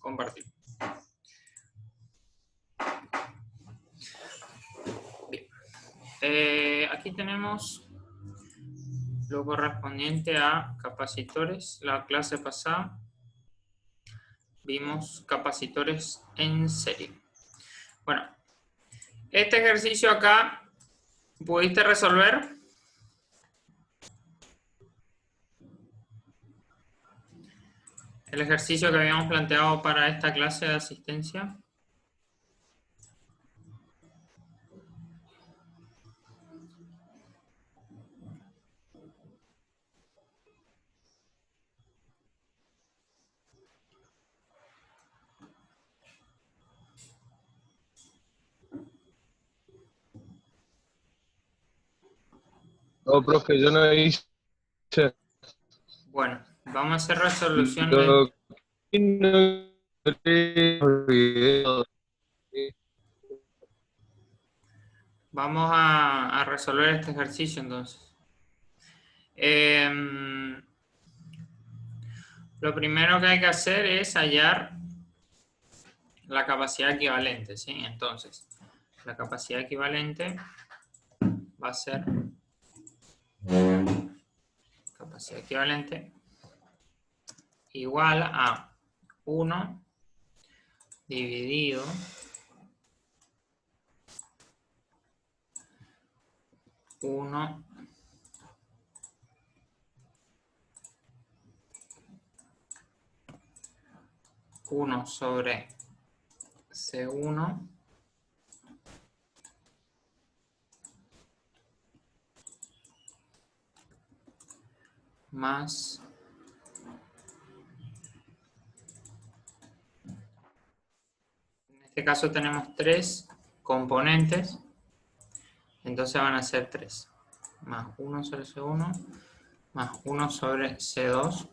compartir. Bien. Aquí tenemos lo correspondiente a capacitores. La clase pasada vimos capacitores en serie. Bueno, este ejercicio acá, ¿pudiste resolver? El ejercicio que habíamos planteado para esta clase de asistencia. No, profe, yo no hice. Bueno, vamos a hacer resolución de... Vamos a resolver este ejercicio entonces. Lo primero que hay que hacer es hallar la capacidad equivalente, ¿sí? Entonces, la capacidad equivalente va a ser capacidad equivalente igual a 1 dividido 1 sobre C1 más en este caso tenemos 3 componentes, entonces van a ser 3 más 1 sobre C1 más 1 sobre C2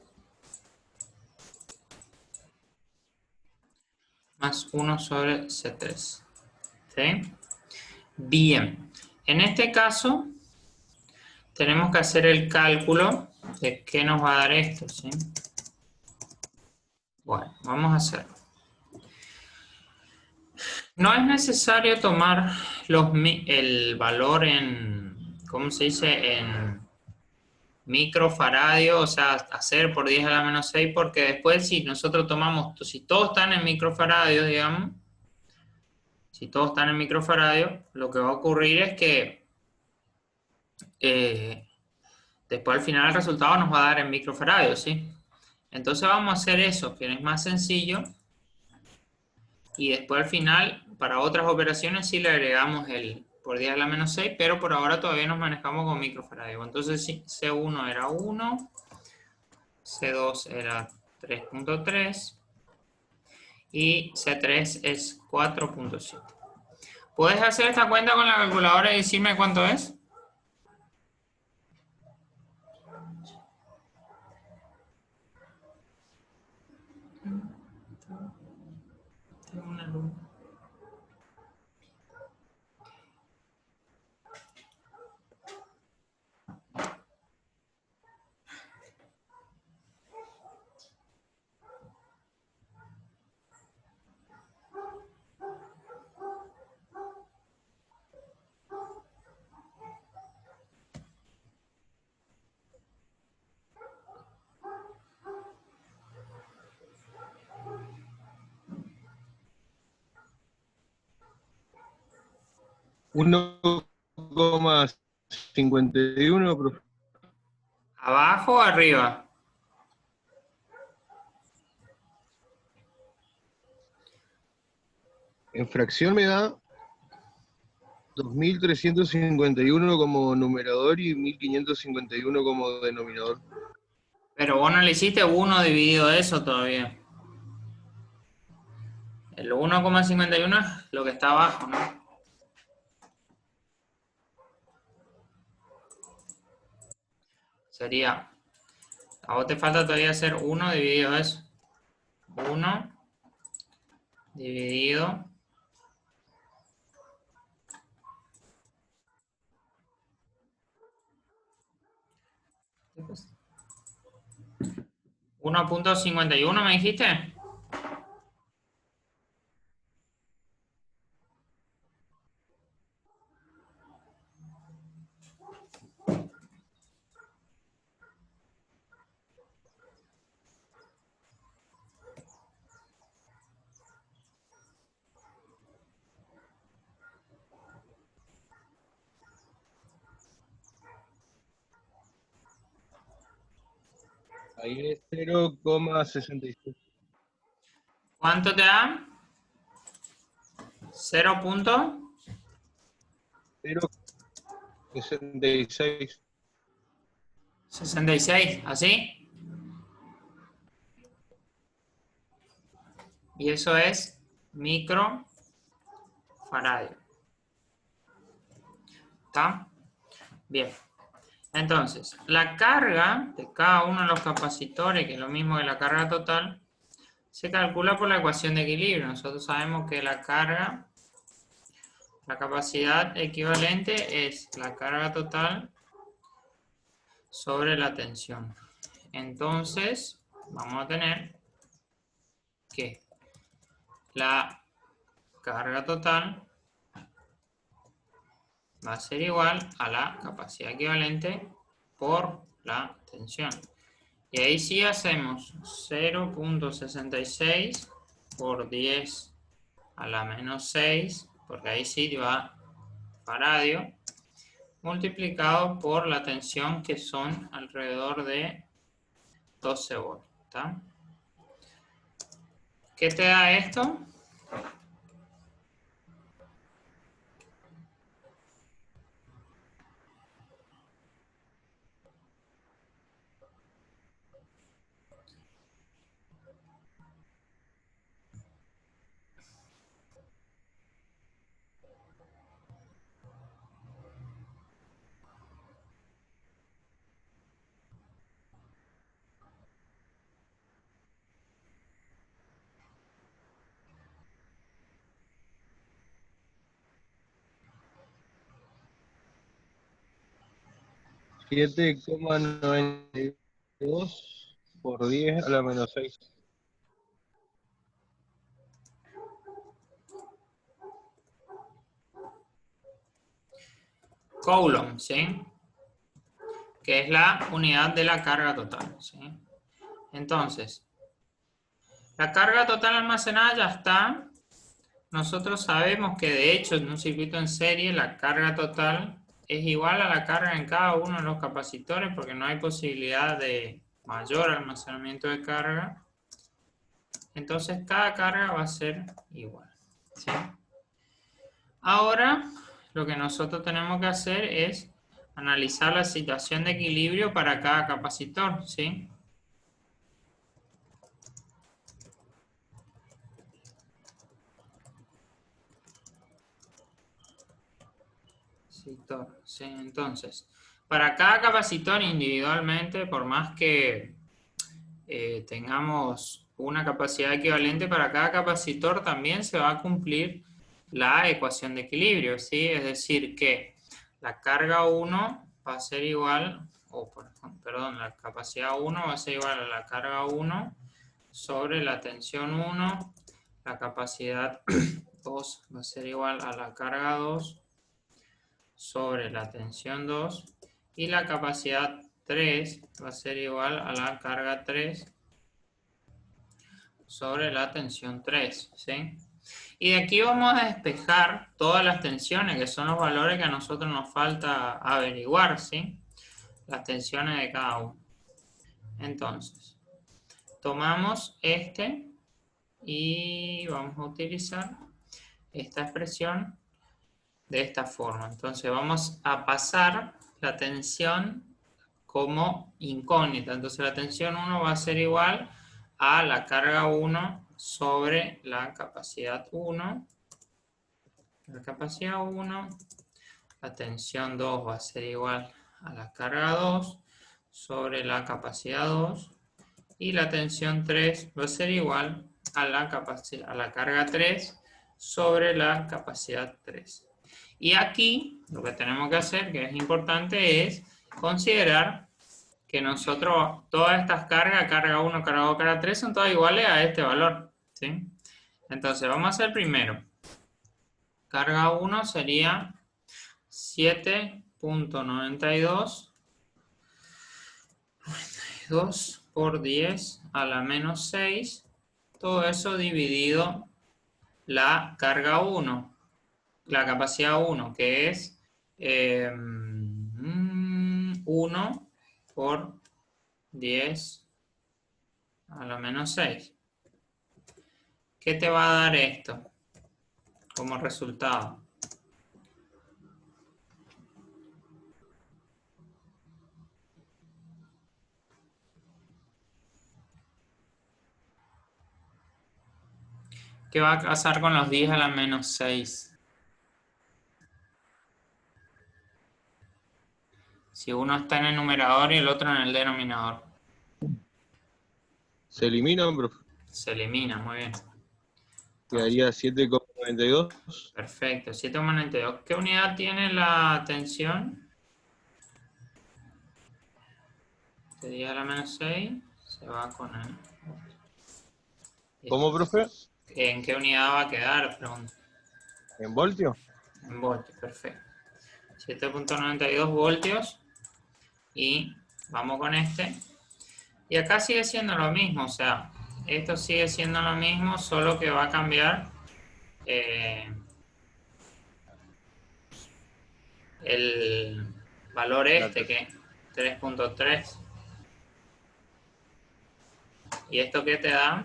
más 1 sobre C3. ¿Sí? Bien, en este caso tenemos que hacer el cálculo de qué nos va a dar esto, ¿sí? Bueno, vamos a hacerlo. No es necesario tomar el valor en, ¿cómo se dice? En microfaradio, o sea, hacer por 10 a la menos 6, porque después si nosotros tomamos, si todos están en microfaradio, digamos, si todos están en microfaradio, lo que va a ocurrir es que después al final el resultado nos va a dar en microfaradio, ¿sí? Entonces vamos a hacer eso, que es más sencillo. Y después al final, para otras operaciones sí le agregamos el por 10 a la menos 6, pero por ahora todavía nos manejamos con microfaradio. Entonces sí, C1 era 1, C2 era 3.3 y C3 es 4.7. ¿Puedes hacer esta cuenta con la calculadora y decirme cuánto es? Tengo una luz. $1,51, profe. ¿Abajo o arriba? En fracción me da 2.351 como numerador y 1.551 como denominador. Pero vos no le hiciste 1 dividido eso todavía. El 1,51 es lo que está abajo, ¿no? Sería, a vos te falta todavía hacer 1 dividido eso. 1 dividido 1.51, ¿me dijiste? Ahí es 0,66. ¿Cuánto te da? 0,66. 0.66, ¿así? Y eso es microfaradio. ¿Está? Bien. Entonces, la carga de cada uno de los capacitores, que es lo mismo que la carga total, se calcula por la ecuación de equilibrio. Nosotros sabemos que la carga, la capacidad equivalente es la carga total sobre la tensión. Entonces, vamos a tener que la carga total va a ser igual a la capacidad equivalente por la tensión. Y ahí sí hacemos 0.66 por 10 a la menos 6, porque ahí sí va faradio, multiplicado por la tensión, que son alrededor de 12 volts. ¿Está? ¿Qué te da esto? Siete coma 92 por 10 a la menos 6. Coulomb, ¿sí? Que es la unidad de la carga total, ¿sí? Entonces, la carga total almacenada ya está. Nosotros sabemos que de hecho en un circuito en serie la carga total es igual a la carga en cada uno de los capacitores, porque no hay posibilidad de mayor almacenamiento de carga. Entonces cada carga va a ser igual, ¿sí? Ahora lo que nosotros tenemos que hacer es analizar la situación de equilibrio para cada capacitor, ¿sí? Sí, entonces, para cada capacitor individualmente, por más que tengamos una capacidad equivalente, para cada capacitor también se va a cumplir la ecuación de equilibrio, ¿sí? Es decir, que la carga 1 va a ser igual, perdón, la capacidad 1 va a ser igual a la carga 1 sobre la tensión 1, la capacidad 2 va a ser igual a la carga 2 sobre la tensión 2, y la capacidad 3 va a ser igual a la carga 3 sobre la tensión 3, ¿sí? Y de aquí vamos a despejar todas las tensiones, que son los valores que a nosotros nos falta averiguar, ¿sí? Las tensiones de cada uno. Entonces, tomamos este y vamos a utilizar esta expresión de esta forma. Entonces vamos a pasar la tensión como incógnita. Entonces la tensión 1 va a ser igual a la carga 1 sobre la capacidad 1. La capacidad 1. La tensión 2 va a ser igual a la carga 2 sobre la capacidad 2. Y la tensión 3 va a ser igual a la carga 3 sobre la capacidad 3. Y aquí lo que tenemos que hacer, que es importante, es considerar que nosotros, todas estas cargas, carga 1, carga 2, carga 3, son todas iguales a este valor, ¿sí? Entonces, vamos a hacer primero. Carga 1 sería 7.92 por 10 a la menos 6. Todo eso dividido la carga 1, la capacidad 1, que es 1 por 10 a la menos 6. ¿Qué te va a dar esto como resultado? ¿Qué va a pasar con los 10 a la menos 6? Si uno está en el numerador y el otro en el denominador. ¿Se eliminan, profe? Se elimina, muy bien. Quedaría 7,92. Perfecto, 7,92. ¿Qué unidad tiene la tensión? De 10 a la menos 6 se va con el... ¿Cómo, profe? ¿En qué unidad va a quedar? Pregunta. ¿En voltio? En voltios, perfecto. 7,92 voltios. Y vamos con este. Y acá sigue siendo lo mismo, o sea, esto sigue siendo lo mismo, solo que va a cambiar el valor este, que es 3,3. ¿Y esto qué te da?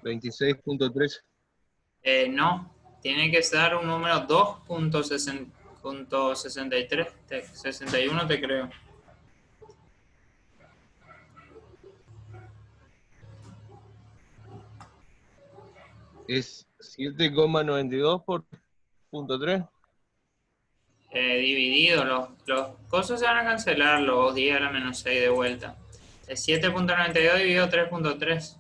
$26,3. No, tiene que ser un número 2,63, 61 te creo. Es 7,92 por .3. Dividido, los cosas se van a cancelar, los 10 a la menos 6 de vuelta. Es 7,92 dividido 3,3.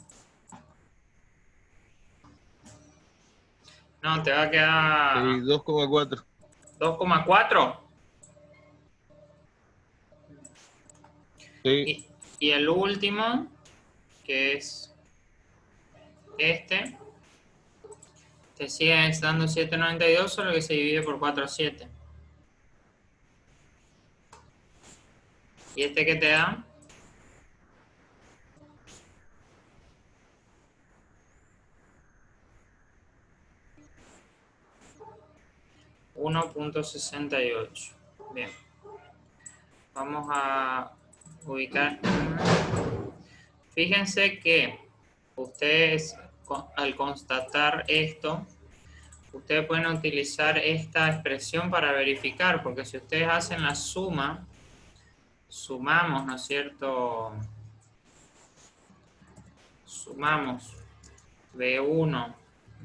No, te va a quedar 2,4. 2,4. Sí. Y el último, que es este, te sigue dando 7,92, solo que se divide por 4,7. ¿Y este qué te da? $1,68. Bien. Vamos a ubicar. Fíjense que ustedes, al constatar esto, ustedes pueden utilizar esta expresión para verificar, porque si ustedes hacen la suma, sumamos, ¿no es cierto? Sumamos V1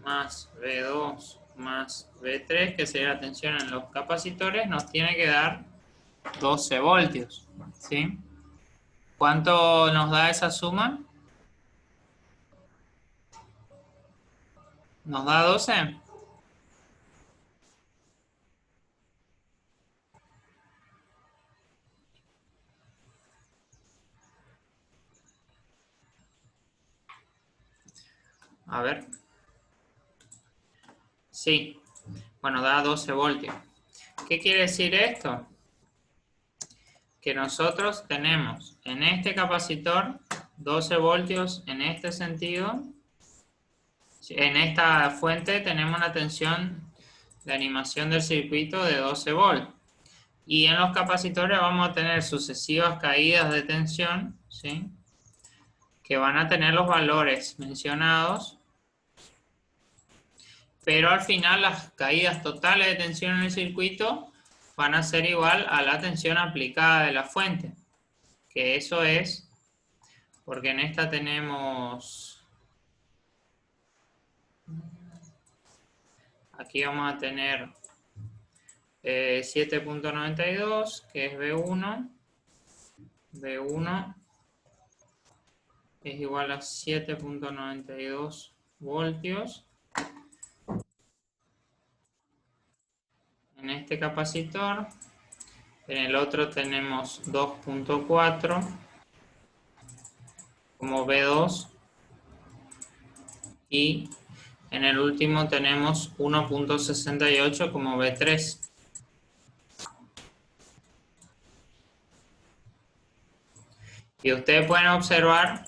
más V2 más V3, que sería la tensión en los capacitores, nos tiene que dar 12 voltios, ¿sí? ¿Cuánto nos da esa suma? ¿Nos da 12? A ver. Sí. Bueno, da 12 voltios. ¿Qué quiere decir esto? Que nosotros tenemos en este capacitor 12 voltios en este sentido. En esta fuente tenemos una tensión de animación del circuito de 12 volts. Y en los capacitores vamos a tener sucesivas caídas de tensión, ¿sí? Que van a tener los valores mencionados, pero al final las caídas totales de tensión en el circuito van a ser igual a la tensión aplicada de la fuente, que eso es, porque en esta tenemos, aquí vamos a tener 7,92, que es V1, V1 es igual a 7,92 voltios. En este capacitor, en el otro tenemos 2,4 como V2 y en el último tenemos 1,68 como V3. Y ustedes pueden observar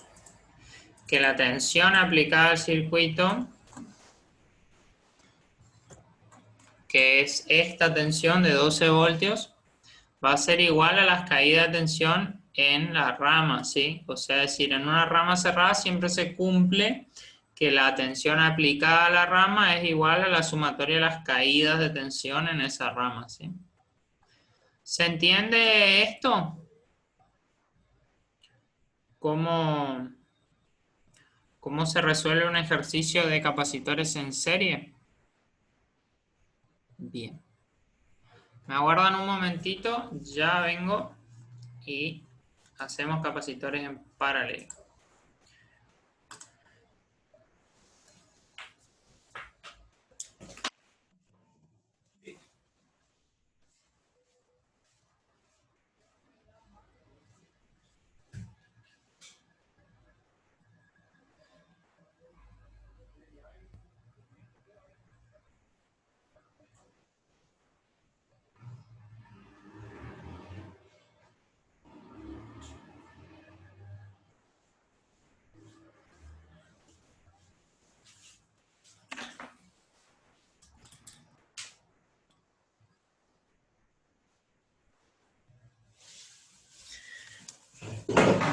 que la tensión aplicada al circuito que es esta tensión de 12 voltios, va a ser igual a las caídas de tensión en la rama, ¿sí? O sea, es decir, en una rama cerrada siempre se cumple que la tensión aplicada a la rama es igual a la sumatoria de las caídas de tensión en esa rama, ¿sí? ¿Se entiende esto? ¿Cómo se resuelve un ejercicio de capacitores en serie? Bien. Me aguardan un momentito, ya vengo y hacemos capacitores en paralelo.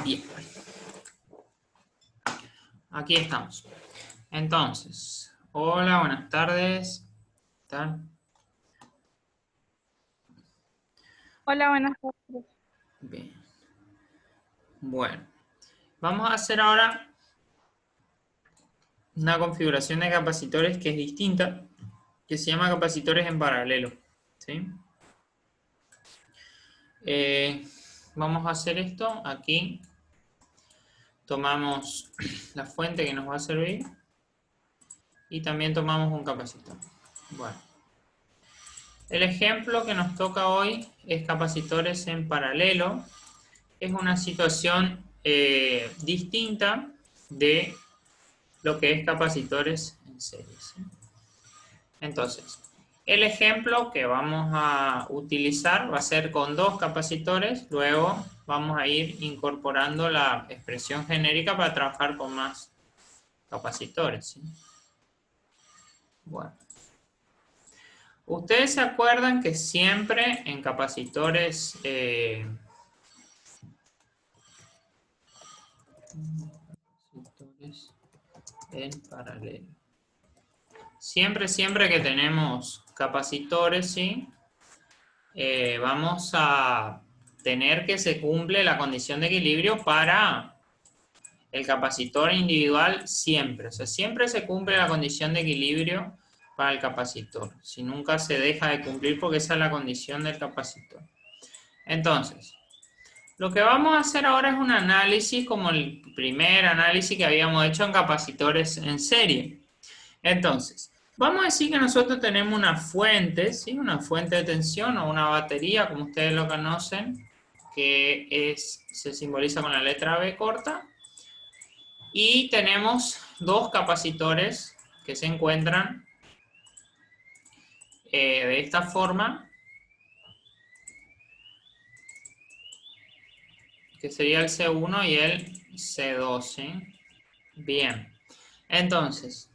Bien. Aquí estamos. Entonces, hola, buenas tardes. ¿Qué tal? Hola, buenas tardes. Bien. Bueno, vamos a hacer ahora una configuración de capacitores que es distinta, que se llama capacitores en paralelo, ¿sí? Vamos a hacer esto aquí. Tomamos la fuente que nos va a servir y también tomamos un capacitor. Bueno, el ejemplo que nos toca hoy es capacitores en paralelo. Es una situación distinta de lo que es capacitores en serie, ¿sí? Entonces, el ejemplo que vamos a utilizar va a ser con dos capacitores, luego vamos a ir incorporando la expresión genérica para trabajar con más capacitores, ¿sí? Bueno. Ustedes se acuerdan que siempre en capacitores en paralelo. Siempre que tenemos capacitores, ¿sí? Vamos a tener que se cumple la condición de equilibrio para el capacitor individual siempre. O sea, siempre se cumple la condición de equilibrio para el capacitor. Si nunca se deja de cumplir porque esa es la condición del capacitor. Entonces, lo que vamos a hacer ahora es un análisis como el primer análisis que habíamos hecho en capacitores en serie. Entonces, vamos a decir que nosotros tenemos una fuente, ¿sí? Una fuente de tensión o una batería, como ustedes lo conocen, que se simboliza con la letra B corta. Y tenemos dos capacitores que se encuentran de esta forma, que sería el C1 y el C2, ¿sí? Bien. Entonces,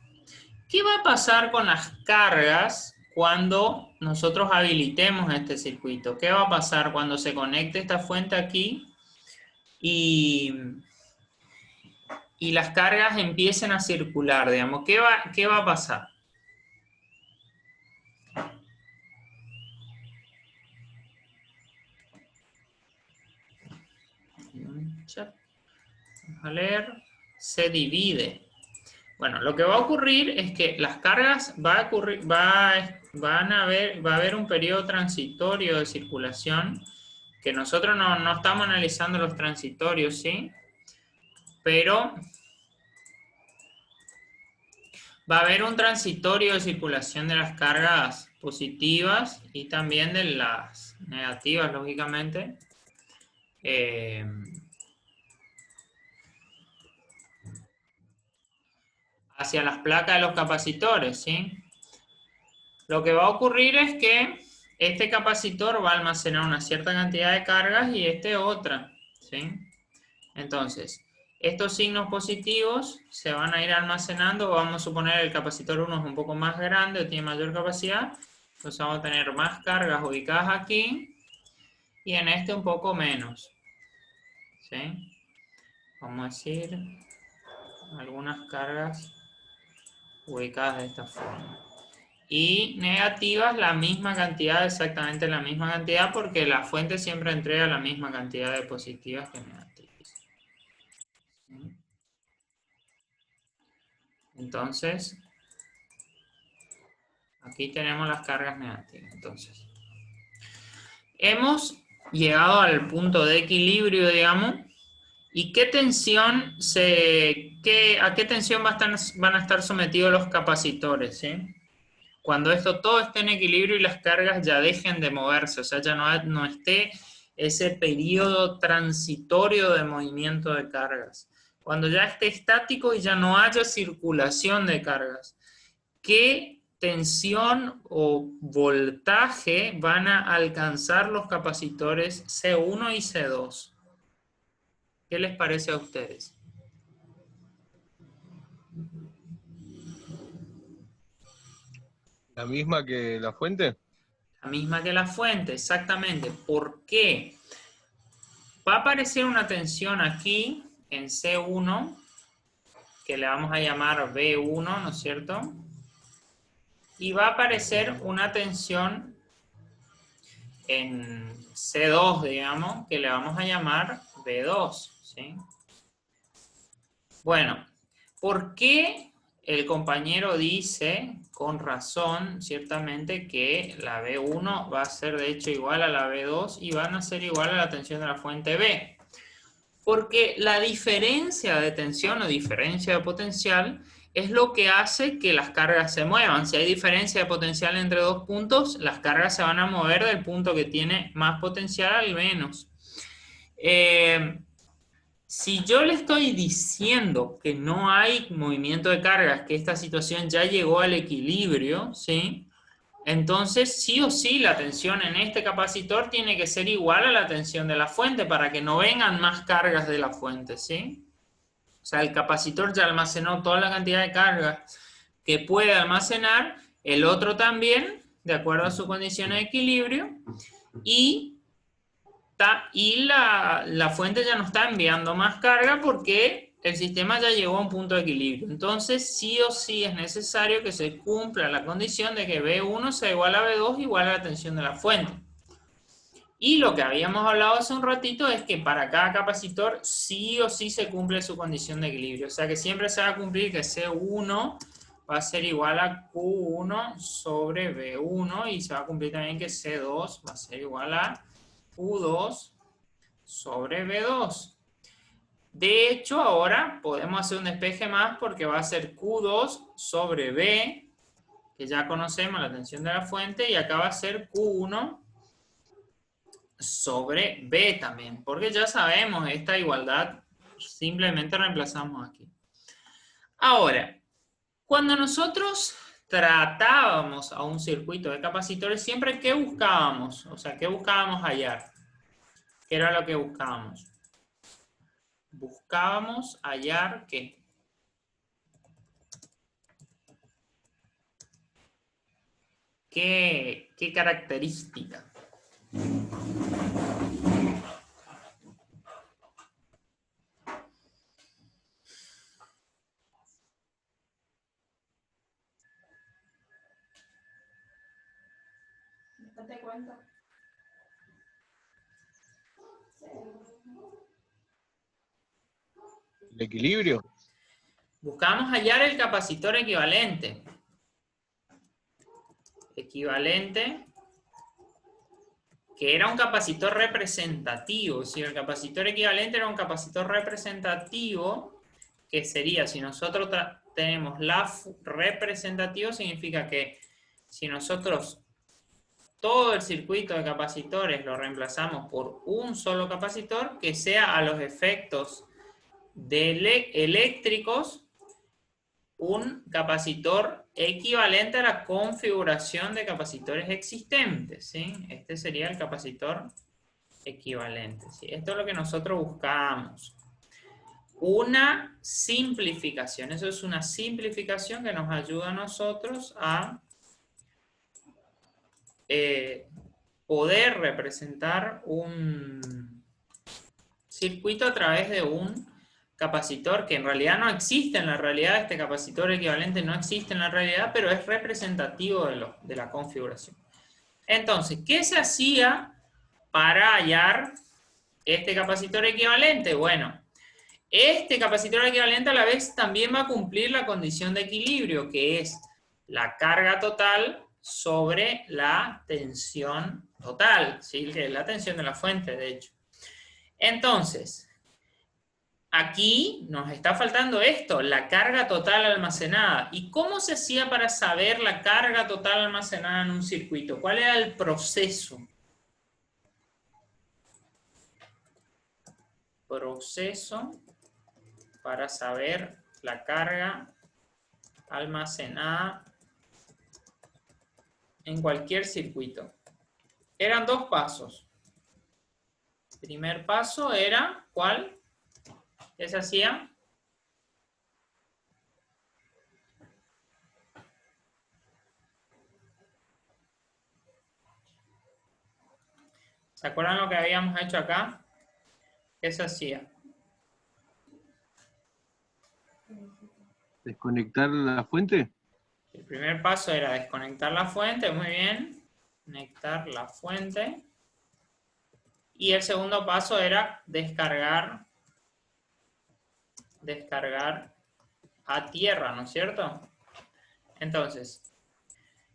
¿qué va a pasar con las cargas cuando nosotros habilitemos este circuito? ¿Qué va a pasar cuando se conecte esta fuente aquí y las cargas empiecen a circular, digamos? ¿Qué va a pasar? Vamos a leer. Se divide. Bueno, lo que va a ocurrir es que las cargas va a haber un periodo transitorio de circulación que nosotros no estamos analizando los transitorios, ¿sí? Pero va a haber un transitorio de circulación de las cargas positivas y también de las negativas, lógicamente. Hacia las placas de los capacitores, ¿sí? Lo que va a ocurrir es que este capacitor va a almacenar una cierta cantidad de cargas y este otra, ¿sí? Entonces, estos signos positivos se van a ir almacenando. Vamos a suponer que el capacitor 1 es un poco más grande o tiene mayor capacidad. Entonces vamos a tener más cargas ubicadas aquí y en este un poco menos. ¿Sí? Vamos a decir algunas cargas ubicadas de esta forma. Y negativas la misma cantidad, exactamente la misma cantidad, porque la fuente siempre entrega la misma cantidad de positivas que negativas. ¿Sí? Entonces, aquí tenemos las cargas negativas. Entonces, hemos llegado al punto de equilibrio, digamos. ¿Y qué tensión a qué tensión van a estar sometidos los capacitores? ¿Sí? Cuando esto todo esté en equilibrio y las cargas ya dejen de moverse, o sea, ya no esté ese periodo transitorio de movimiento de cargas. Cuando ya esté estático y ya no haya circulación de cargas. ¿Qué tensión o voltaje van a alcanzar los capacitores C1 y C2? ¿Qué les parece a ustedes? ¿La misma que la fuente? La misma que la fuente, exactamente. ¿Por qué? Va a aparecer una tensión aquí en C1, que le vamos a llamar B1, ¿no es cierto? Y va a aparecer una tensión en C2, digamos, que le vamos a llamar B2, ¿sí? Bueno, ¿por qué el compañero dice, con razón, ciertamente, que la B1 va a ser de hecho igual a la B2 y van a ser igual a la tensión de la fuente B? Porque la diferencia de tensión o diferencia de potencial es lo que hace que las cargas se muevan. Si hay diferencia de potencial entre dos puntos, las cargas se van a mover del punto que tiene más potencial al menos. Si yo le estoy diciendo que no hay movimiento de cargas, que esta situación ya llegó al equilibrio, ¿sí? Entonces, sí o sí, la tensión en este capacitor tiene que ser igual a la tensión de la fuente para que no vengan más cargas de la fuente, ¿sí? O sea, el capacitor ya almacenó toda la cantidad de carga que puede almacenar, el otro también, de acuerdo a su condición de equilibrio, y la fuente ya no está enviando más carga porque el sistema ya llegó a un punto de equilibrio. Entonces, sí o sí es necesario que se cumpla la condición de que B1 sea igual a B2 igual a la tensión de la fuente. Y lo que habíamos hablado hace un ratito es que para cada capacitor sí o sí se cumple su condición de equilibrio. O sea que siempre se va a cumplir que C1 va a ser igual a Q1 sobre B1 y se va a cumplir también que C2 va a ser igual a Q2 sobre B2. De hecho, ahora podemos hacer un despeje más porque va a ser Q2 sobre B, que ya conocemos la tensión de la fuente, y acá va a ser Q1 sobre B también, porque ya sabemos esta igualdad, simplemente reemplazamos aquí. Ahora, cuando nosotros tratábamos a un circuito de capacitores, siempre ¿qué buscábamos? O sea, ¿qué buscábamos hallar? ¿Qué era lo que buscábamos? Buscábamos hallar ¿qué? ¿Qué característica? Date cuenta. ¿El equilibrio? Buscábamos hallar el capacitor equivalente. Equivalente, que era un capacitor representativo. Si el capacitor equivalente era un capacitor representativo, que sería, si nosotros tenemos la representativo, significa que si nosotros todo el circuito de capacitores lo reemplazamos por un solo capacitor, que sea a los efectos eléctricos un capacitor equivalente a la configuración de capacitores existentes, ¿sí? Este sería el capacitor equivalente, ¿sí? Esto es lo que nosotros buscamos. Una simplificación, eso es una simplificación que nos ayuda a nosotros a poder representar un circuito a través de un capacitor que en realidad no existe en la realidad. Este capacitor equivalente no existe en la realidad, pero es representativo de la configuración. Entonces, ¿qué se hacía para hallar este capacitor equivalente? Bueno, este capacitor equivalente a la vez también va a cumplir la condición de equilibrio, que es la carga total sobre la tensión total, ¿sí? Que es la tensión de la fuente, de hecho. Entonces, aquí nos está faltando esto, la carga total almacenada. ¿Y cómo se hacía para saber la carga total almacenada en un circuito? ¿Cuál era el proceso? Proceso para saber la carga almacenada en cualquier circuito. Eran dos pasos. El primer paso era, ¿cuál? ¿Qué se hacía? ¿Se acuerdan lo que habíamos hecho acá? ¿Qué se hacía? ¿Desconectar la fuente? El primer paso era desconectar la fuente, muy bien. Conectar la fuente. Y el segundo paso era descargar a tierra, ¿no es cierto? Entonces,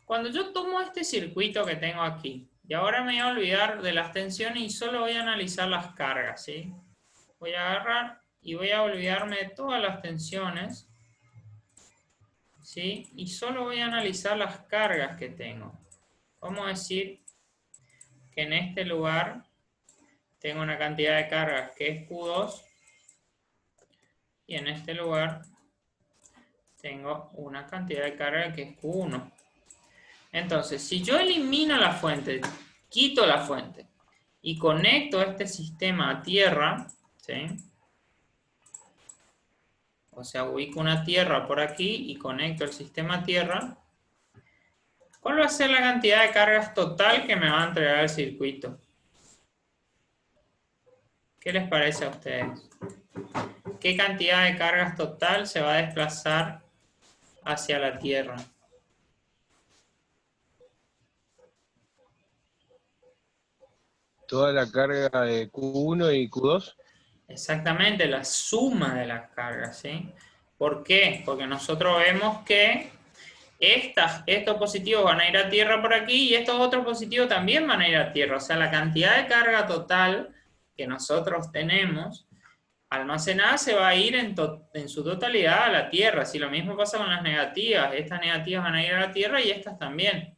cuando yo tomo este circuito que tengo aquí, y ahora me voy a olvidar de las tensiones y solo voy a analizar las cargas, ¿sí? Voy a agarrar y voy a olvidarme de todas las tensiones, ¿sí? Y solo voy a analizar las cargas que tengo. Vamos a decir que en este lugar tengo una cantidad de cargas que es Q2 y en este lugar tengo una cantidad de carga que es Q1. Entonces, si yo elimino la fuente, quito la fuente y conecto este sistema a tierra, ¿sí? O sea, ubico una tierra por aquí y conecto el sistema a tierra, ¿cuál va a ser la cantidad de cargas total que me va a entregar el circuito? ¿Qué les parece a ustedes? ¿Qué cantidad de cargas total se va a desplazar hacia la tierra? ¿Toda la carga de Q1 y Q2? Exactamente, la suma de las cargas, ¿sí? ¿Por qué? Porque nosotros vemos que estos positivos van a ir a tierra por aquí y estos otros positivos también van a ir a tierra. O sea, la cantidad de carga total que nosotros tenemos almacenada se va a ir en su totalidad a la tierra. Si lo mismo pasa con las negativas, estas negativas van a ir a la tierra y estas también.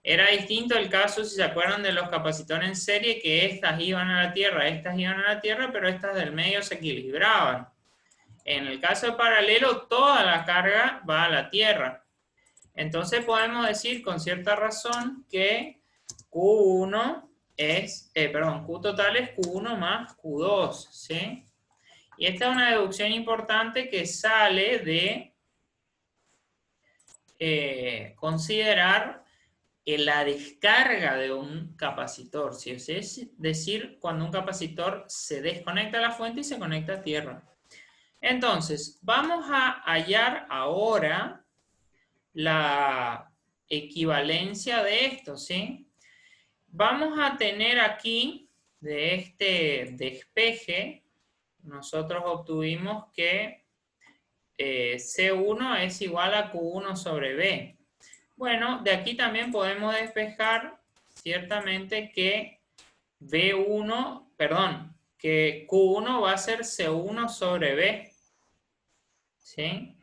Era distinto el caso, si se acuerdan, de los capacitores en serie, que estas iban a la tierra, pero estas del medio se equilibraban. En el caso de paralelo, toda la carga va a la tierra. Entonces podemos decir con cierta razón que Q1 es, Q total es Q1 más Q2, ¿sí? Y esta es una deducción importante que sale de considerar la descarga de un capacitor, ¿sí? Es decir, cuando un capacitor se desconecta de la fuente y se conecta a tierra. Entonces, vamos a hallar ahora la equivalencia de esto, ¿sí? Vamos a tener aquí, de este despeje, nosotros obtuvimos que C1 es igual a Q1 sobre B. Bueno, de aquí también podemos despejar ciertamente que que Q1 va a ser C1 sobre B. ¿Sí?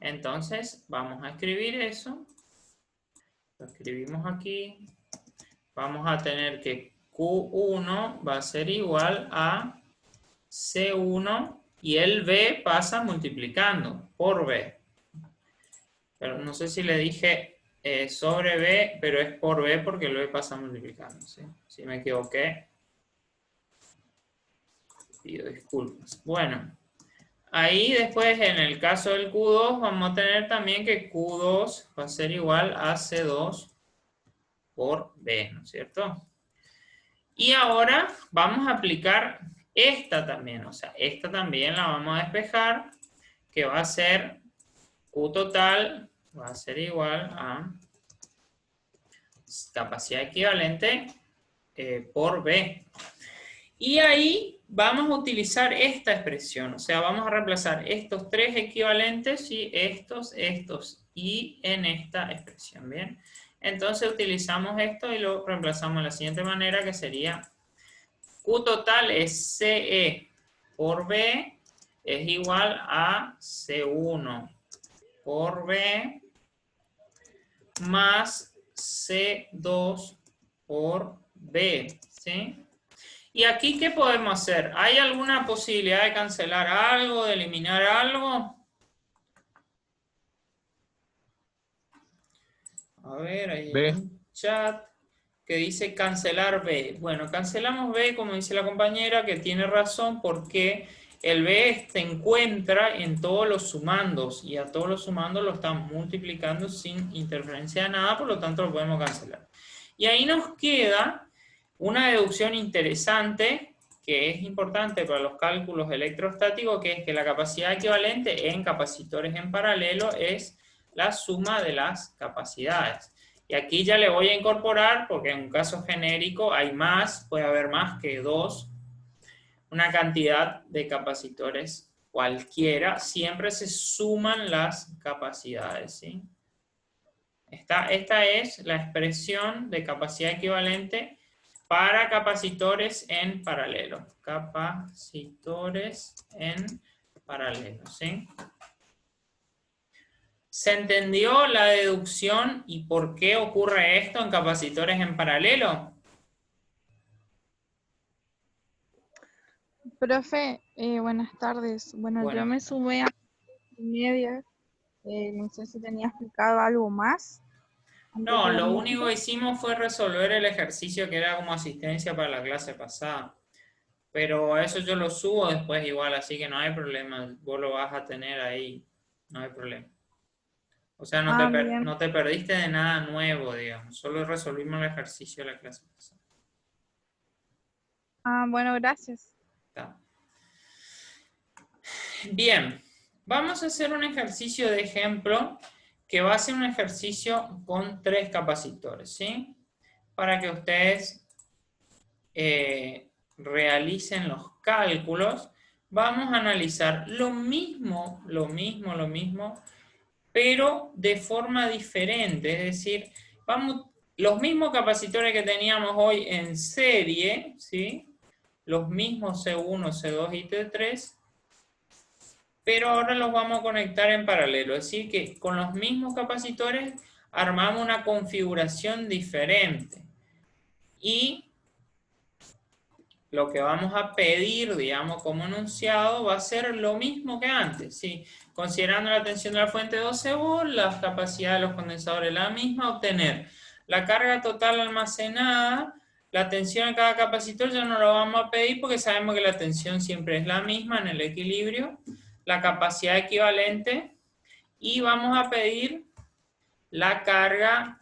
Entonces, vamos a escribir eso. Lo escribimos aquí. Vamos a tener que Q1 va a ser igual a C1 y el B pasa multiplicando por B. Pero no sé si le dije sobre B, pero es por B porque el B pasa multiplicando, ¿sí? Si me equivoqué, pido disculpas. Bueno, ahí después en el caso del Q2 vamos a tener también que Q2 va a ser igual a C2 por B, ¿no es cierto? Y ahora vamos a aplicar esta también, o sea, esta también la vamos a despejar, que va a ser Q total, va a ser igual a capacidad equivalente por B. Y ahí vamos a utilizar esta expresión, o sea, vamos a reemplazar estos tres equivalentes y estos, y en esta expresión, ¿bien? Entonces utilizamos esto y lo reemplazamos de la siguiente manera, que sería Q total es CE por B, es igual a C1 por B más C2 por B, ¿sí? ¿Y aquí qué podemos hacer? ¿Hay alguna posibilidad de cancelar algo, de eliminar algo? A ver, ahí hay B. un chat que dice cancelar B. Bueno, cancelamos B, como dice la compañera, que tiene razón, porque el B se encuentra en todos los sumandos, y a todos los sumandos lo estamos multiplicando sin interferencia de nada, por lo tanto lo podemos cancelar. Y ahí nos queda una deducción interesante, que es importante para los cálculos electrostáticos, que es que la capacidad equivalente en capacitores en paralelo es la suma de las capacidades. Y aquí ya le voy a incorporar, porque en un caso genérico hay más, puede haber más que 2, una cantidad de capacitores cualquiera, siempre se suman las capacidades, ¿sí? Esta es la expresión de capacidad equivalente para capacitores en paralelo. Capacitores en paralelo, ¿sí? ¿Se entendió la deducción y por qué ocurre esto en capacitores en paralelo? Profe, buenas tardes. Bueno, yo Bueno, me sumé a media. No sé si tenía explicado algo más no, lo único que anteriormente. hicimos fue resolver el ejercicio que era como asistencia para la clase pasada. Pero eso yo lo subo después igual, así que no hay problema. Vos lo vas a tener ahí, no hay problema. O sea, Ah, bien. no te perdiste de nada nuevo, digamos. Solo resolvimos el ejercicio de la clase pasada. Ah, bueno, gracias. ¿Está? Bien, vamos a hacer un ejercicio de ejemplo que va a ser un ejercicio con 3 capacitores, ¿sí? Para que ustedes realicen los cálculos, vamos a analizar lo mismo, pero de forma diferente. Es decir, los mismos capacitores que teníamos hoy en serie, ¿sí? Los mismos C1, C2 y T3, pero ahora los vamos a conectar en paralelo. Es decir, que con los mismos capacitores armamos una configuración diferente. Y lo que vamos a pedir, digamos, como enunciado, va a ser lo mismo que antes, ¿sí? Considerando la tensión de la fuente 12 volts, la capacidad de los condensadores la misma, obtener la carga total almacenada, la tensión en cada capacitor ya no lo vamos a pedir porque sabemos que la tensión siempre es la misma en el equilibrio, la capacidad equivalente, y vamos a pedir la carga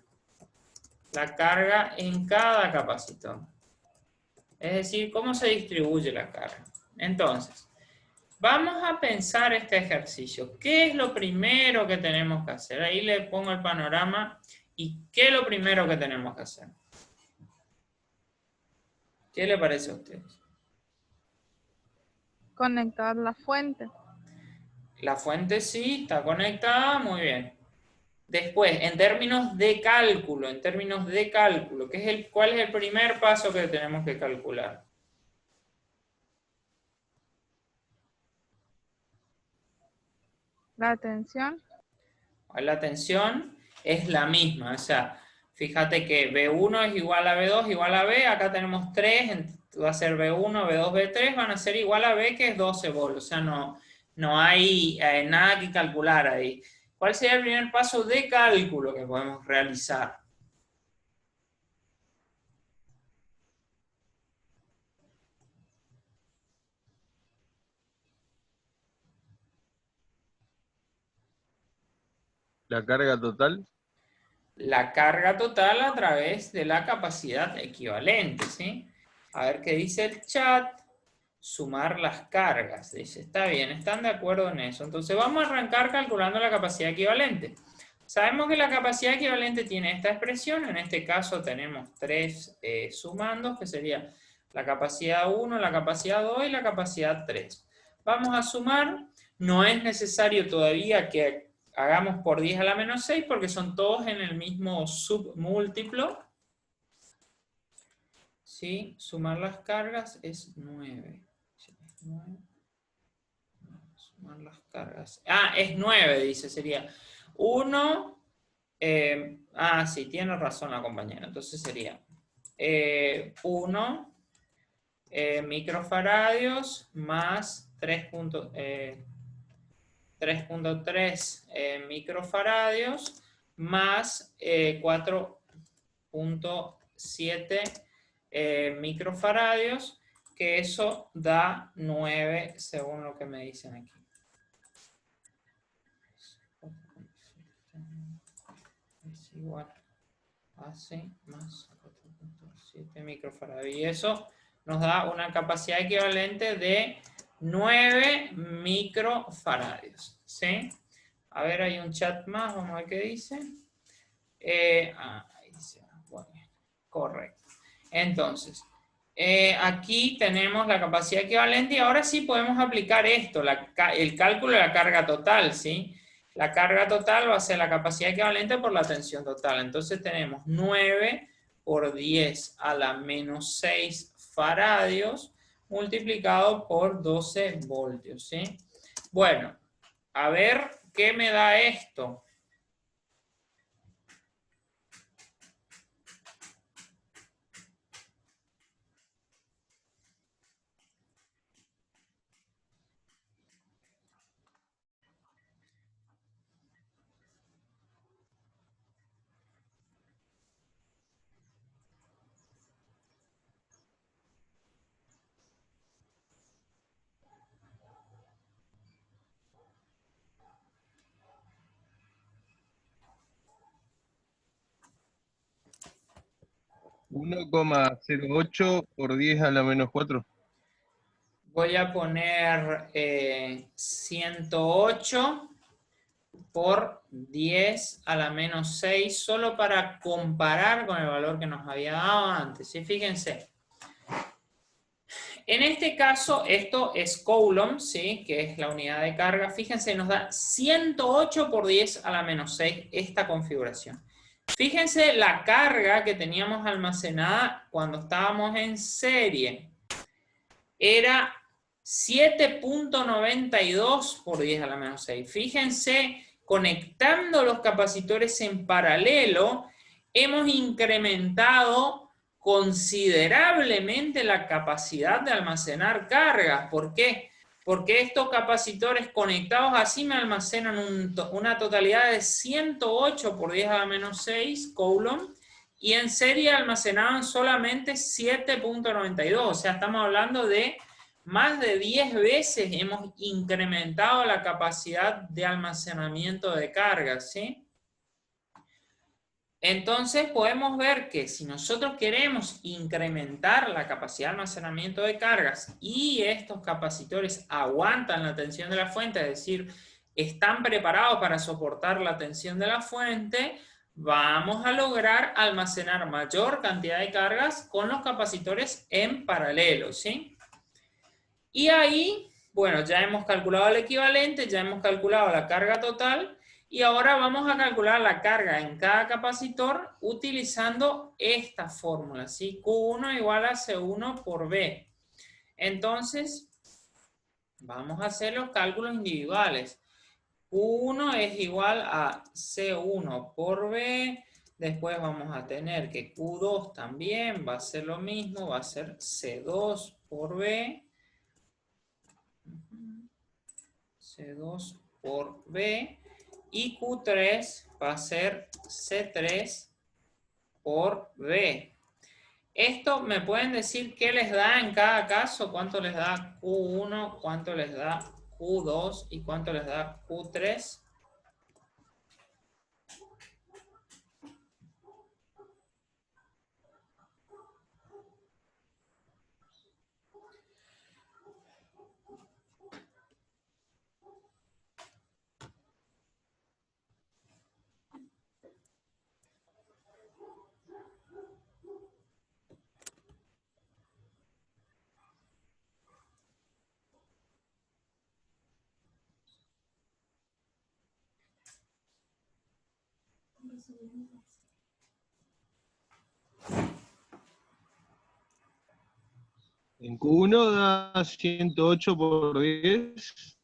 en cada capacitor. Es decir, cómo se distribuye la carga. Entonces, vamos a pensar este ejercicio. ¿Qué es lo primero que tenemos que hacer? Ahí le pongo el panorama. ¿Y qué es lo primero que tenemos que hacer? ¿Qué le parece a ustedes? Conectar la fuente. La fuente sí está conectada, muy bien. Después, en términos de cálculo, ¿cuál es el primer paso que tenemos que calcular? La tensión. La tensión es la misma, o sea, fíjate que B1 es igual a B2 igual a B, acá tenemos 3, va a ser B1, B2, B3, van a ser igual a B, que es 12 volts, o sea, no hay nada que calcular ahí. ¿Cuál sería el primer paso de cálculo que podemos realizar? La carga total. la carga total a través de la capacidad equivalente, ¿sí? A ver qué dice el chat. Sumar las cargas. Dice, está bien, están de acuerdo en eso. Entonces vamos a arrancar calculando la capacidad equivalente. Sabemos que la capacidad equivalente tiene esta expresión. En este caso tenemos tres sumandos, que sería la capacidad 1, la capacidad 2 y la capacidad 3. Vamos a sumar. No es necesario todavía que hagamos por 10 a la menos 6 porque son todos en el mismo submúltiplo. ¿Sí? Sumar las cargas es 9. Sumar las cargas. Ah, es 9, dice, sería 1. Sí, tiene razón la compañera. Entonces sería 1 microfaradios más 3.3 microfaradios más 4.7 microfaradios, que eso da 9 según lo que me dicen aquí. Es igual a C más 4.7 microfaradios. Y eso nos da una capacidad equivalente de 9 microfaradios. ¿Sí? A ver, hay un chat más, vamos a ver qué dice. Ahí dice, bueno, correcto. Entonces, aquí tenemos la capacidad equivalente y ahora sí podemos aplicar esto, el cálculo de la carga total, ¿sí? La carga total va a ser la capacidad equivalente por la tensión total. Entonces tenemos 9 por 10 a la menos 6 faradios multiplicado por 12 voltios, ¿sí? Bueno, a ver qué me da esto. $1,08 por 10 a la menos 4. Voy a poner 108 por 10 a la menos 6, solo para comparar con el valor que nos había dado antes. ¿Sí? Fíjense. En este caso, esto es Coulomb, ¿sí? Que es la unidad de carga. Fíjense, nos da 108 por 10 a la menos 6 esta configuración. Fíjense la carga que teníamos almacenada cuando estábamos en serie. Era 7.92 por 10 a la menos 6. Fíjense, conectando los capacitores en paralelo, hemos incrementado considerablemente la capacidad de almacenar cargas. ¿Por qué? Porque estos capacitores conectados así me almacenan una totalidad de 108 por 10 a la menos 6 Coulomb, y en serie almacenaban solamente 7.92. O sea, estamos hablando de más de 10 veces hemos incrementado la capacidad de almacenamiento de cargas, ¿sí? Entonces podemos ver que si nosotros queremos incrementar la capacidad de almacenamiento de cargas y estos capacitores aguantan la tensión de la fuente, es decir, están preparados para soportar la tensión de la fuente, vamos a lograr almacenar mayor cantidad de cargas con los capacitores en paralelo, ¿sí? Y ahí, bueno, ya hemos calculado el equivalente, ya hemos calculado la carga total. Y ahora vamos a calcular la carga en cada capacitor utilizando esta fórmula, ¿sí? Q1 igual a C1 por B. Entonces, vamos a hacer los cálculos individuales. Q1 es igual a C1 por B. Después vamos a tener que Q2 también va a ser lo mismo, va a ser C2 por B. C2 por B. Y Q3 va a ser C3 por B. Esto me pueden decir qué les da en cada caso, cuánto les da Q1, cuánto les da Q2 y cuánto les da Q3. En Q1 da 108 por 10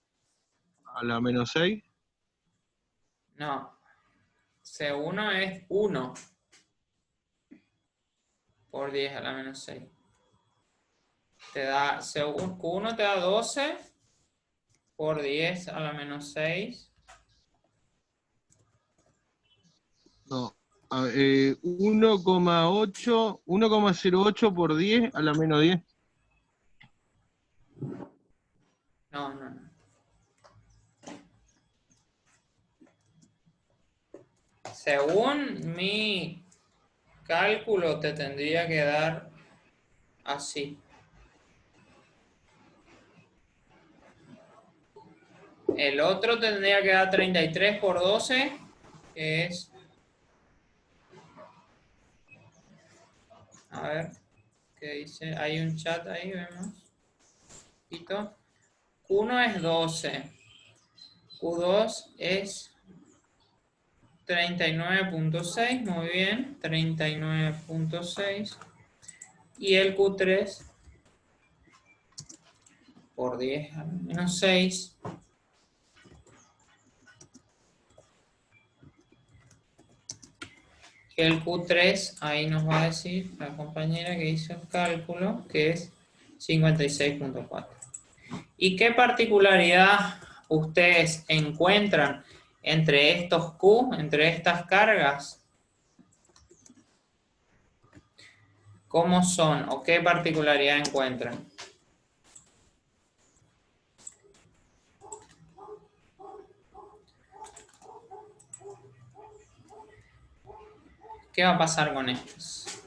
a la menos 6. No. C1 es 1 por 10 a la menos 6. Te da, Q1 te da 12 por 10 a la menos 6. No. 1,08 por 10 a la menos 10. No, no, no. Según mi cálculo te tendría que dar así. El otro tendría que dar 33 por 12, que es... A ver, ¿qué dice? Hay un chat ahí, vemos. Q1 es 12. Q2 es 39.6, muy bien, 39.6. Y el Q3 por 10 a menos 6. Que el Q3, ahí nos va a decir la compañera que hizo el cálculo, que es 56.4. ¿Y qué particularidad ustedes encuentran entre estos Q, entre estas cargas? ¿Cómo son o qué particularidad encuentran? ¿Qué va a pasar con estos?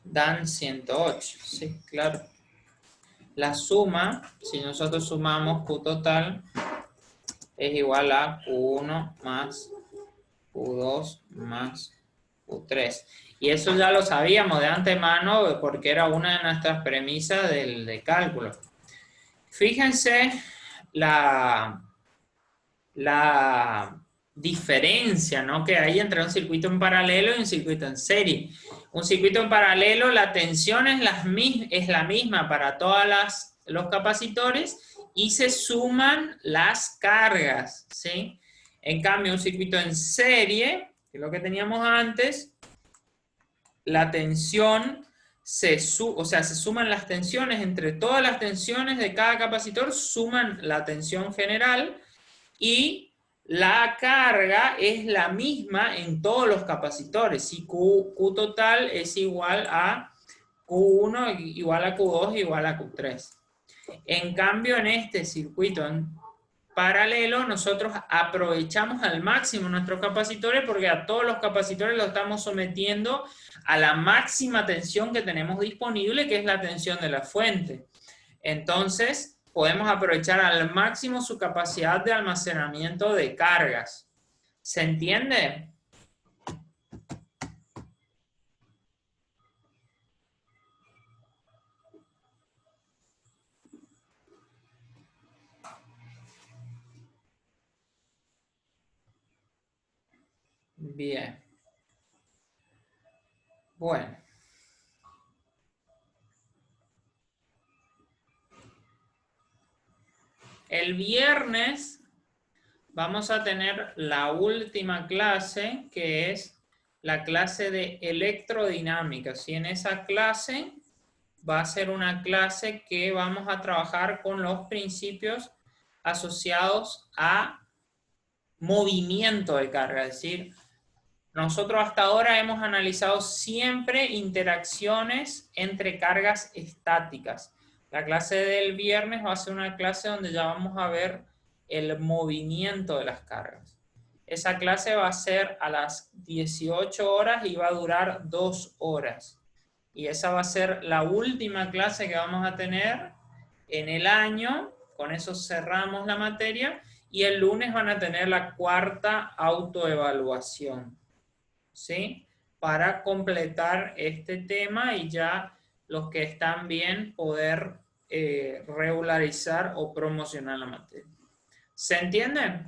Dan 108, sí, claro. La suma, si nosotros sumamos Q total, es igual a Q1 más Q2 más Q3. Y eso ya lo sabíamos de antemano porque era una de nuestras premisas del cálculo. Fíjense la diferencia, ¿no?, que hay entre un circuito en paralelo y un circuito en serie. Un circuito en paralelo, la tensión es la misma para todos los capacitores y se suman las cargas, ¿sí? En cambio, un circuito en serie, que es lo que teníamos antes, la tensión se suman las tensiones, entre todas las tensiones de cada capacitor, suman la tensión general y la carga es la misma en todos los capacitores. Y Q total es igual a Q1, igual a Q2, igual a Q3. En cambio, en este circuito en paralelo, nosotros aprovechamos al máximo nuestros capacitores porque a todos los capacitores los estamos sometiendo a la máxima tensión que tenemos disponible, que es la tensión de la fuente. Entonces, podemos aprovechar al máximo su capacidad de almacenamiento de cargas. ¿Se entiende? Bien. Bueno. El viernes vamos a tener la última clase, que es la clase de electrodinámica. ¿Sí? En esa clase va a ser una clase que vamos a trabajar con los principios asociados a movimiento de carga. Es decir, nosotros hasta ahora hemos analizado siempre interacciones entre cargas estáticas. La clase del viernes va a ser una clase donde ya vamos a ver el movimiento de las cargas. Esa clase va a ser a las 18 horas y va a durar 2 horas. Y esa va a ser la última clase que vamos a tener en el año. Con eso cerramos la materia. Y el lunes van a tener la cuarta autoevaluación, ¿sí? Para completar este tema y ya los que están bien poder regularizar o promocionar la materia. ¿Se entiende?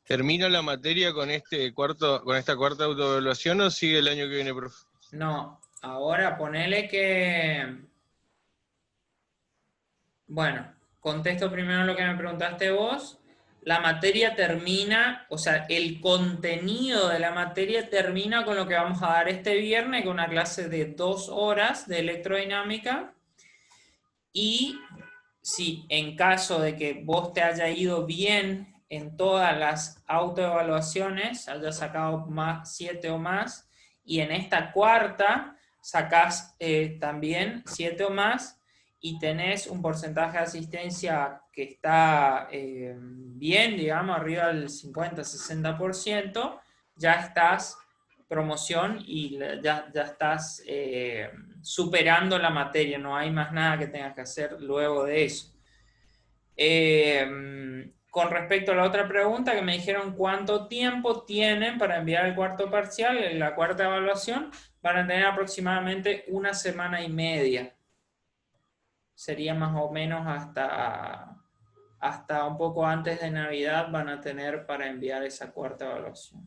¿Termina la materia con con esta cuarta autoevaluación o sigue el año que viene, profe? No, ahora ponele que... Bueno, contesto primero lo que me preguntaste vos. La materia termina, o sea, el contenido de la materia termina con lo que vamos a dar este viernes, con una clase de 2 horas de electrodinámica. Y si en caso de que vos te haya ido bien en todas las autoevaluaciones, hayas sacado 7 o más, y en esta cuarta sacás también 7 o más, y tenés un porcentaje de asistencia que está bien, digamos, arriba del 50-60%, ya estás promoción y ya estás superando la materia, no hay más nada que tengas que hacer luego de eso. Con respecto a la otra pregunta que me dijeron cuánto tiempo tienen para enviar el cuarto parcial, en la cuarta evaluación, van a tener aproximadamente 1 semana y media. Sería más o menos hasta un poco antes de Navidad van a tener para enviar esa cuarta evaluación.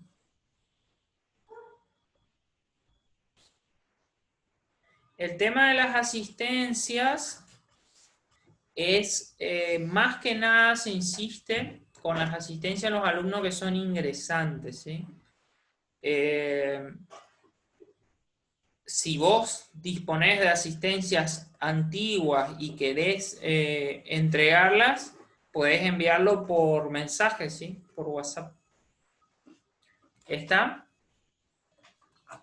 El tema de las asistencias es, más que nada se insiste con las asistencias a los alumnos que son ingresantes, ¿sí? Si vos disponés de asistencias antiguas y querés entregarlas, podés enviarlo por mensaje, ¿sí? Por WhatsApp. ¿Está?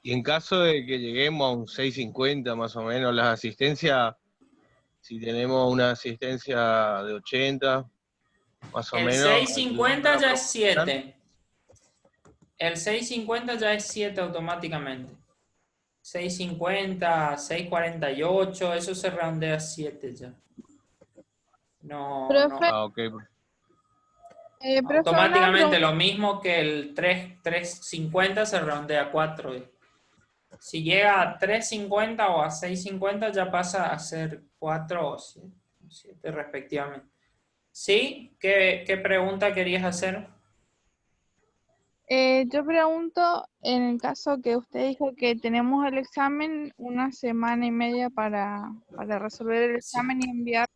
Y en caso de que lleguemos a un 650 más o menos, las asistencias, si tenemos una asistencia de 80, más o El menos, 650 ya es ¿ayuda? 7. El 650 ya es 7 automáticamente. 650, 648, eso se redondea a 7 ya. No, Profe, no. Ok. profe, una Automáticamente pregunta. lo mismo que el 350 se redondea a 4. Si llega a 350 o a 650 ya pasa a ser 4 o 7 respectivamente. ¿Sí? ¿Qué pregunta querías hacer? Yo pregunto, en el caso que usted dijo que tenemos el examen 1 semana y media para resolver el Sí, examen y enviar,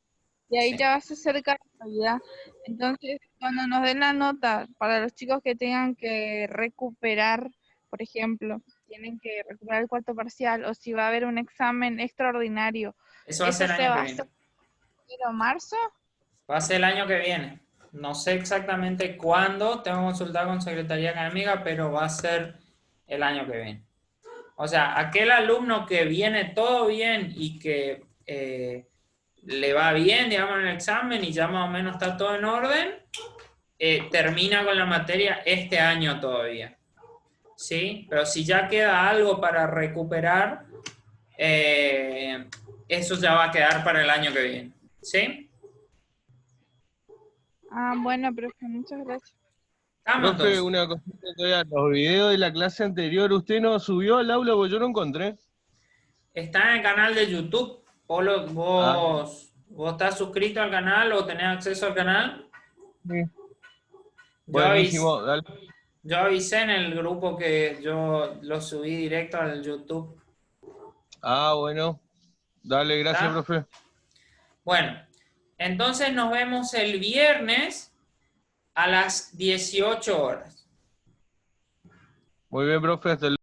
y ahí sí. ya se acerca la Navidad. Entonces, cuando nos den la nota para los chicos que tengan que recuperar, por ejemplo, tienen que recuperar el cuarto parcial, o si va a haber un examen extraordinario, Eso va a ¿eso ser el se año va que a hacer viene. en marzo? Va a ser el año que viene. No sé exactamente cuándo, tengo que consultar con Secretaría Académica, pero va a ser el año que viene. O sea, aquel alumno que viene todo bien y que le va bien, digamos, en el examen y ya más o menos está todo en orden, termina con la materia este año todavía. ¿Sí? Pero si ya queda algo para recuperar, eso ya va a quedar para el año que viene. ¿Sí? Ah, bueno, profe, muchas gracias. Estamos Profe, entonces. una cosita todavía, los videos de la clase anterior, ¿usted no subió al aula? Porque yo no encontré. Está en el canal de YouTube. Polo, Ah, vos estás suscrito al canal o tenés acceso al canal. sí. Yo avisé, Buenísimo, dale. yo avisé en el grupo que yo lo subí directo al YouTube. Ah, bueno. Dale, gracias, ¿Está? profe. Bueno, entonces nos vemos el viernes a las 18 horas. Muy bien, profe, hasta luego.